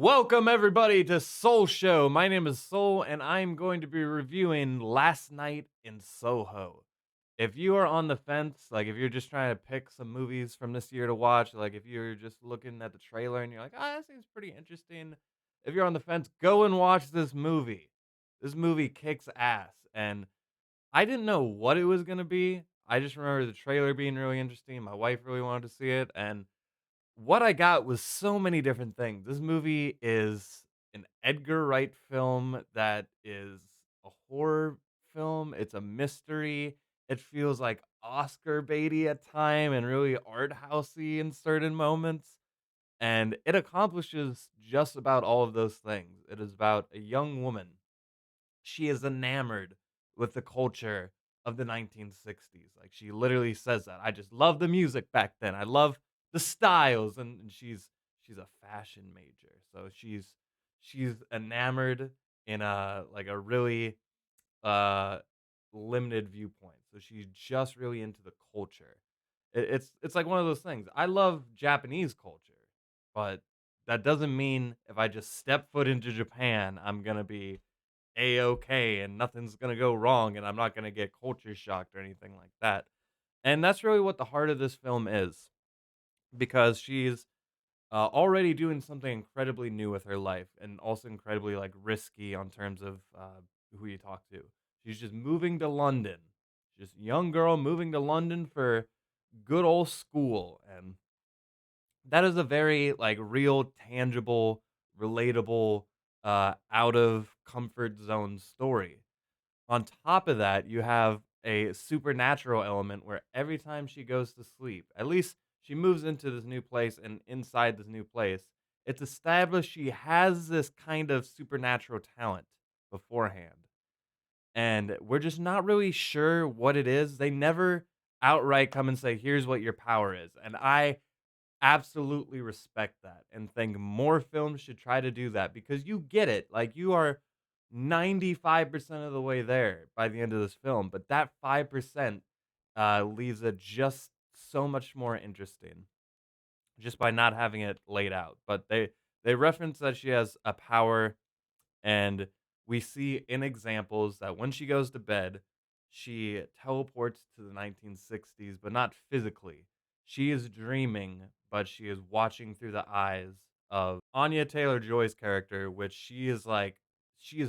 Welcome everybody to Solshow. My name is Sol, and I'm going to be reviewing Last Night in Soho. If you are on the fence, like if you're just trying to pick some movies from this year to watch, like if you're just looking at the trailer and you're like, that seems pretty interesting. If you're on the fence, go and watch this movie. This movie kicks ass, and I didn't know what it was gonna be. I just remember the trailer being really interesting. My wife really wanted to see it, and what I got was so many different things. This movie is an Edgar Wright film that is a horror film. It's a mystery. It feels like Oscar baity at time and really art housey in certain moments. And it accomplishes just about all of those things. It is about a young woman. She is enamored with the culture of the 1960s. Like, she literally says that, "I just love the music back then. I love the styles," and she's a fashion major. So she's enamored in a really, uh, limited viewpoint. So she's just really into the culture. It's like one of those things. I love Japanese culture, but that doesn't mean if I just step foot into Japan, I'm gonna be a-okay and nothing's gonna go wrong and I'm not gonna get culture shocked or anything like that. And that's really what the heart of this film is, because she's already doing something incredibly new with her life and also incredibly like risky on terms of who you talk to. She's just moving to London. Just a young girl moving to London for good old school. And that is a very like real, tangible, relatable, out of comfort zone story. On top of that, you have a supernatural element where every time she goes to sleep, at least she moves into this new place, and inside this new place, it's established she has this kind of supernatural talent beforehand. And we're just not really sure what it is. They never outright come and say, "Here's what your power is." And I absolutely respect that and think more films should try to do that, because you get it. Like, you are 95% of the way there by the end of this film, but that 5% leaves it just so much more interesting just by not having it laid out. But they reference that she has a power, and we see in examples that when she goes to bed, she teleports to the 1960s, but not physically. She is dreaming, but she is watching through the eyes of Anya Taylor-Joy's character, which she is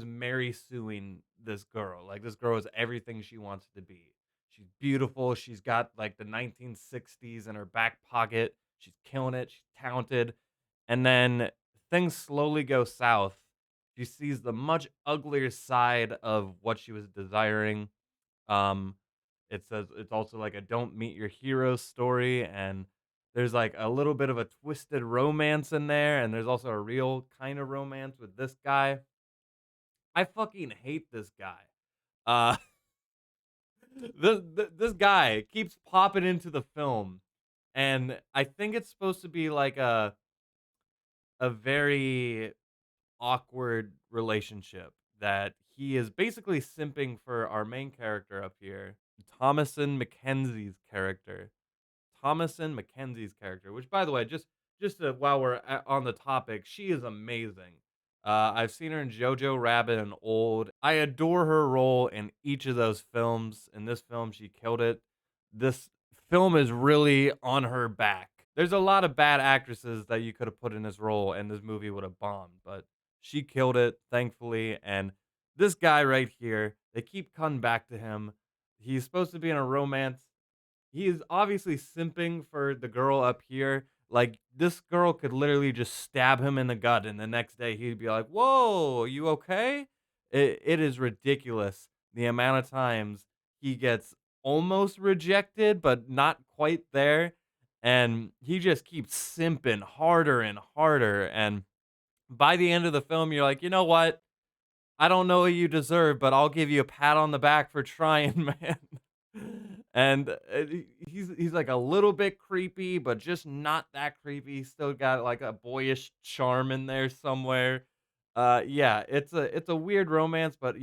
Mary suing this girl. Like, this girl is everything she wants to be. She's beautiful. She's got like the 1960s in her back pocket. She's killing it. She's talented. And then things slowly go south. She sees the much uglier side of what she was desiring. Um, it says it's also like a don't meet your hero story, and there's like a little bit of a twisted romance in there, and there's also a real kind of romance with this guy. I fucking hate this guy. Uh, this guy keeps popping into the film, and I think it's supposed to be like a very awkward relationship that he is basically simping for our main character up here, Thomasin McKenzie's character. Which, by the way, while we're on the topic, she is amazing. I've seen her in Jojo Rabbit and Old. I adore her role in each of those films. In this film, she killed it. This film is really on her back. There's a lot of bad actresses that you could have put in this role, and this movie would have bombed, but she killed it, thankfully. And this guy right here, they keep coming back to him. He's supposed to be in a romance. He is obviously simping for the girl up here. Like, this girl could literally just stab him in the gut, and the next day he'd be like, "Whoa, are you okay?" It is ridiculous the amount of times he gets almost rejected, but not quite there. And he just keeps simping harder and harder. And by the end of the film, you're like, you know what? I don't know what you deserve, but I'll give you a pat on the back for trying, man. And he's like a little bit creepy, but just not that creepy. He's still got like a boyish charm in there somewhere. Yeah, it's a weird romance, but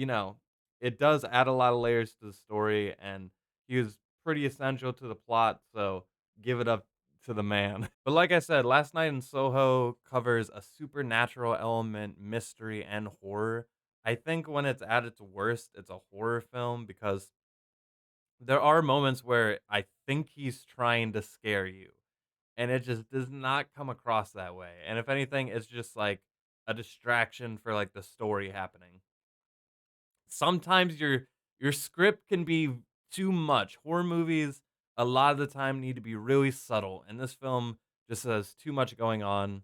it does add a lot of layers to the story, and he was pretty essential to the plot. So give it up to the man. But like I said, Last Night in Soho covers a supernatural element, mystery, and horror. I think when it's at its worst, it's a horror film because there are moments where I think he's trying to scare you, and it just does not come across that way. And if anything, it's just like a distraction for like the story happening. Sometimes your script can be too much. Horror movies a lot of the time need to be really subtle, and this film just has too much going on.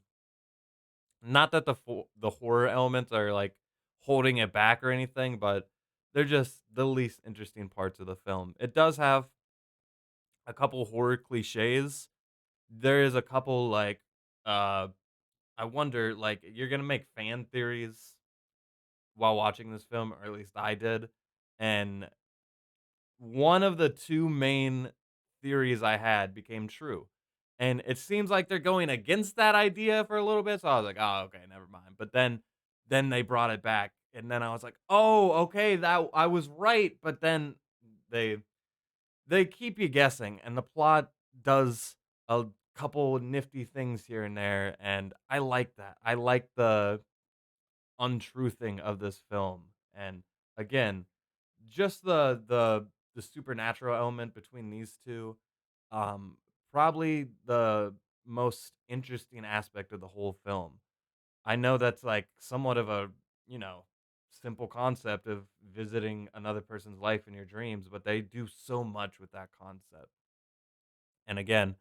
Not that the horror elements are like holding it back or anything, but they're just the least interesting parts of the film. It does have a couple horror cliches. There is a couple like uh I wonder like you're going to make fan theories while watching this film, or at least I did. And one of the two main theories I had became true. And it seems like they're going against that idea for a little bit. So I was like, oh, okay, never mind. But then they brought it back. And then I was like, oh, okay, that I was right. But then they they keep you guessing, and the plot does a couple nifty things here and there, and I like that. I like the untruthing of this film, and again, just the supernatural element between these two, um, probably the most interesting aspect of the whole film. I know that's like somewhat of a, you know, simple concept of visiting another person's life in your dreams, but they do so much with that concept. And again,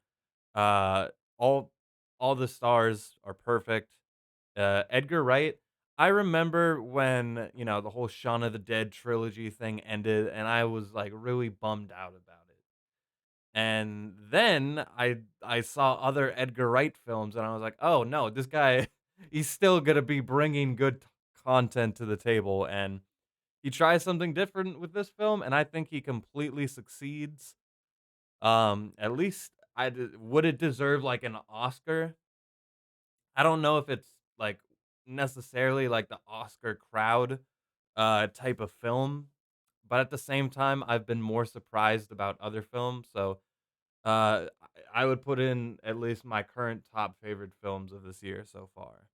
uh, all all the stars are perfect. Edgar Wright. I remember when the whole Shaun of the Dead trilogy thing ended, and I was like really bummed out about it. And then I saw other Edgar Wright films, and I was like, oh no, this guy, he's still gonna be bringing good content to the table, and he tries something different with this film, and I think he completely succeeds. At least would it deserve like an Oscar? I don't know if it's like necessarily like the Oscar crowd type of film, but at the same time, I've been more surprised about other films. So I would put in at least my current top favorite films of this year so far.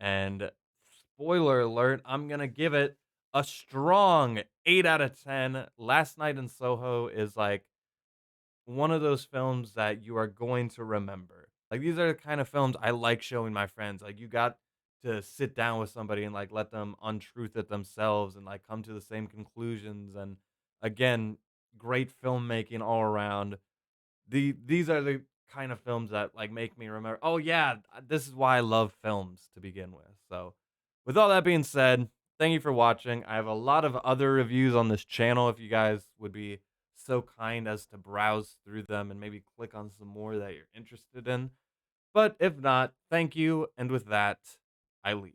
And spoiler alert, I'm gonna give it a strong 8 out of 10. Last Night in Soho is like one of those films that you are going to remember. Like, these are the kind of films I like showing my friends. Like, you got to sit down with somebody and like let them untruth it themselves and like come to the same conclusions. And again, great filmmaking all around. These are the kind of films that like make me remember, oh yeah, this is why I love films to begin with. So, with all that being said, thank you for watching. I have a lot of other reviews on this channel if you guys would be so kind as to browse through them and maybe click on some more that you're interested in. But if not, thank you, and with that, I leave.